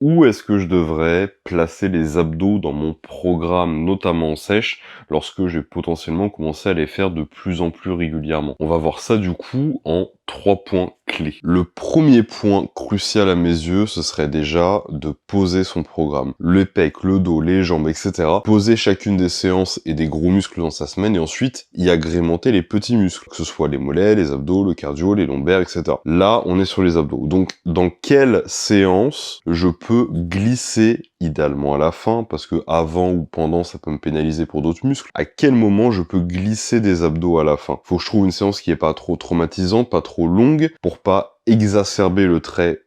Où est-ce que je devrais placer les abdos dans mon programme, notamment en sèche, lorsque je vais potentiellement commencer à les faire de plus en plus régulièrement? On va voir ça du coup en 3 points clés. Le premier point crucial à mes yeux, ce serait déjà de poser son programme. Le pec, le dos, les jambes, etc. Poser chacune des séances et des gros muscles dans sa semaine et ensuite y agrémenter les petits muscles, que ce soit les mollets, les abdos, le cardio, les lombaires, etc. Là, on est sur les abdos. Donc, dans quelle séance je peux glisser, idéalement à la fin, parce que avant ou pendant, ça peut me pénaliser pour d'autres muscles. À quel moment je peux glisser des abdos à la fin? Faut que je trouve une séance qui est pas trop traumatisante, pas trop longue, pour pas exacerber le trait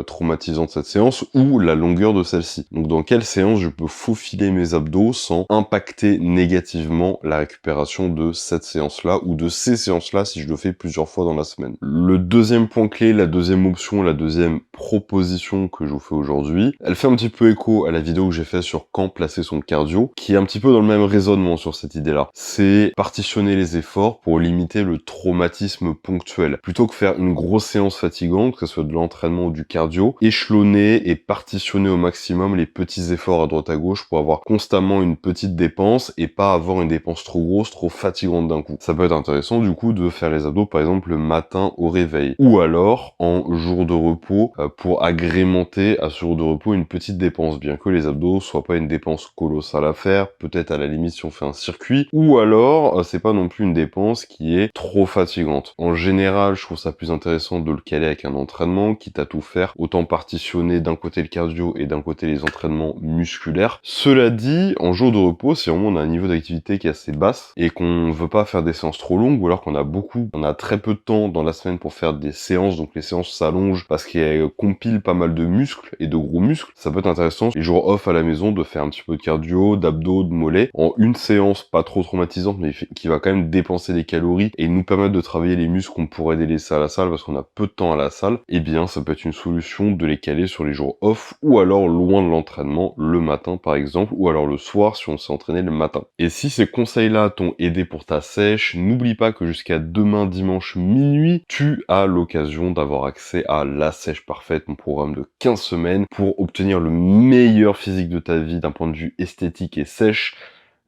traumatisant de cette séance ou la longueur de celle-ci. Donc dans quelle séance je peux faufiler mes abdos sans impacter négativement la récupération de cette séance-là ou de ces séances-là si je le fais plusieurs fois dans la semaine. Le deuxième point clé, la deuxième option, la deuxième proposition que je vous fais aujourd'hui, elle fait un petit peu écho à la vidéo que j'ai fait sur quand placer son cardio, qui est un petit peu dans le même raisonnement sur cette idée-là. C'est partitionner les efforts pour limiter le traumatisme ponctuel. Plutôt que faire une grosse séance fatigante, que ce soit de l'entraînement ou du cardio, échelonner et partitionner au maximum les petits efforts à droite à gauche pour avoir constamment une petite dépense et pas avoir une dépense trop grosse, trop fatigante d'un coup. Ça peut être intéressant du coup de faire les abdos par exemple le matin au réveil ou alors en jour de repos pour agrémenter à ce jour de repos une petite dépense, bien que les abdos soient pas une dépense colossale à faire, peut-être à la limite si on fait un circuit, ou alors c'est pas non plus une dépense qui est trop fatigante. En général, je trouve ça plus intéressant de le caler avec un entraînement, quitte à tout faire, autant partitionner d'un côté le cardio et d'un côté les entraînements musculaires. Cela dit, en jour de repos, si vraiment on a un niveau d'activité qui est assez basse et qu'on veut pas faire des séances trop longues, ou alors qu'on a très peu de temps dans la semaine pour faire des séances, donc les séances s'allongent parce qu'elles compilent pas mal de muscles et de gros muscles, ça peut être intéressant les jours off à la maison de faire un petit peu de cardio, d'abdos, de mollets, en une séance pas trop traumatisante mais qui va quand même dépenser des calories et nous permettre de travailler les muscles qu'on pourrait délaisser à la salle parce qu'on a peu de temps à la salle, eh bien ça peut être une solution de les caler sur les jours off ou alors loin de l'entraînement, le matin par exemple, ou alors le soir si on s'est entraîné le matin. Et si ces conseils-là t'ont aidé pour ta sèche, n'oublie pas que jusqu'à demain dimanche minuit, tu as l'occasion d'avoir accès à La Sèche Parfaite, mon programme de 15 semaines pour obtenir le meilleur physique de ta vie d'un point de vue esthétique et sèche.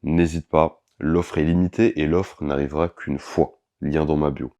N'hésite pas, l'offre est limitée et l'offre n'arrivera qu'une fois. Lien dans ma bio.